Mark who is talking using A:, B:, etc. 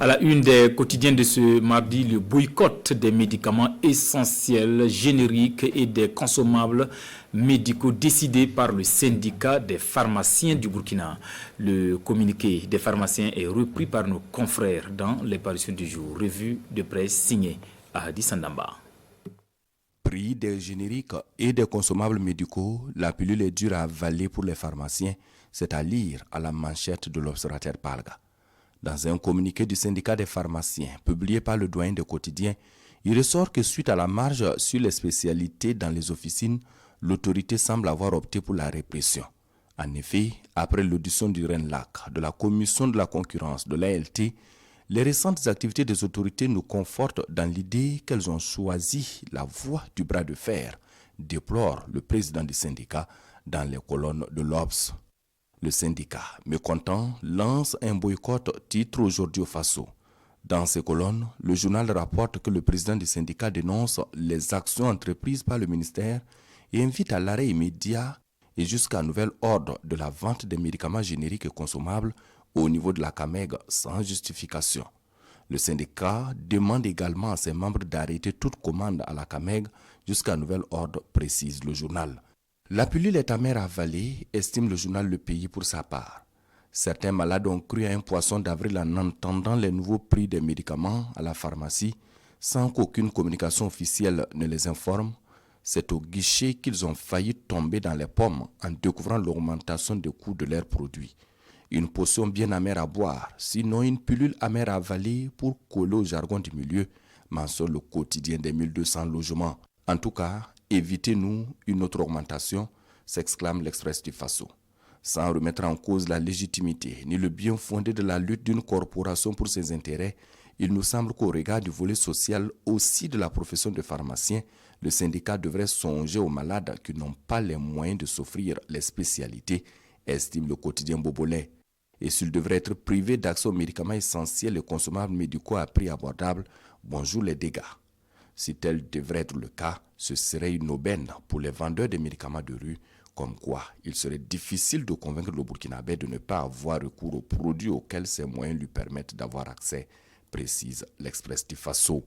A: À la une des quotidiens de ce mardi, le boycott des médicaments essentiels, génériques et des consommables médicaux décidé par le syndicat des pharmaciens du Burkina. Le communiqué des pharmaciens est repris par nos confrères dans les parutions du jour. Revue de presse signée Hadi Sandamba.
B: Prix des génériques et des consommables médicaux, la pilule est dure à avaler pour les pharmaciens, c'est à lire à la manchette de l'Observateur Palga. Dans un communiqué du syndicat des pharmaciens, publié par le doyen des quotidiens, il ressort que suite à la marge sur les spécialités dans les officines, l'autorité semble avoir opté pour la répression. En effet, après l'audition du RENLAC, de la Commission de la concurrence, de l'ALT, les récentes activités des autorités nous confortent dans l'idée qu'elles ont choisi la voie du bras de fer, déplore le président du syndicat dans les colonnes de l'Obs. Le syndicat, mécontent, lance un boycott, titre aujourd'hui au Faso. Dans ces colonnes, le journal rapporte que le président du syndicat dénonce les actions entreprises par le ministère et invite à l'arrêt immédiat et jusqu'à nouvel ordre de la vente des médicaments génériques et consommables au niveau de la CAMEG sans justification. Le syndicat demande également à ses membres d'arrêter toute commande à la CAMEG jusqu'à nouvel ordre, précise le journal. La pilule est amère à avaler, estime le journal Le Pays pour sa part. Certains malades ont cru à un poisson d'avril en entendant les nouveaux prix des médicaments à la pharmacie sans qu'aucune communication officielle ne les informe. C'est au guichet qu'ils ont failli tomber dans les pommes en découvrant l'augmentation des coûts de leurs produits. Une potion bien amère à boire, sinon une pilule amère à avaler pour coller au jargon du milieu, mentionne le quotidien des 1200 logements. En tout cas, évitez-nous une autre augmentation, s'exclame l'Express du Faso. Sans remettre en cause la légitimité ni le bien fondé de la lutte d'une corporation pour ses intérêts, il nous semble qu'au regard du volet social aussi de la profession de pharmacien, le syndicat devrait songer aux malades qui n'ont pas les moyens de s'offrir les spécialités, estime le quotidien Bobolais. Et s'ils devraient être privés d'accès aux médicaments essentiels et consommables médicaux à prix abordable, bonjour les dégâts. Si tel devrait être le cas, ce serait une aubaine pour les vendeurs de médicaments de rue, comme quoi il serait difficile de convaincre le Burkinabé de ne pas avoir recours aux produits auxquels ses moyens lui permettent d'avoir accès, précise l'Express du Faso.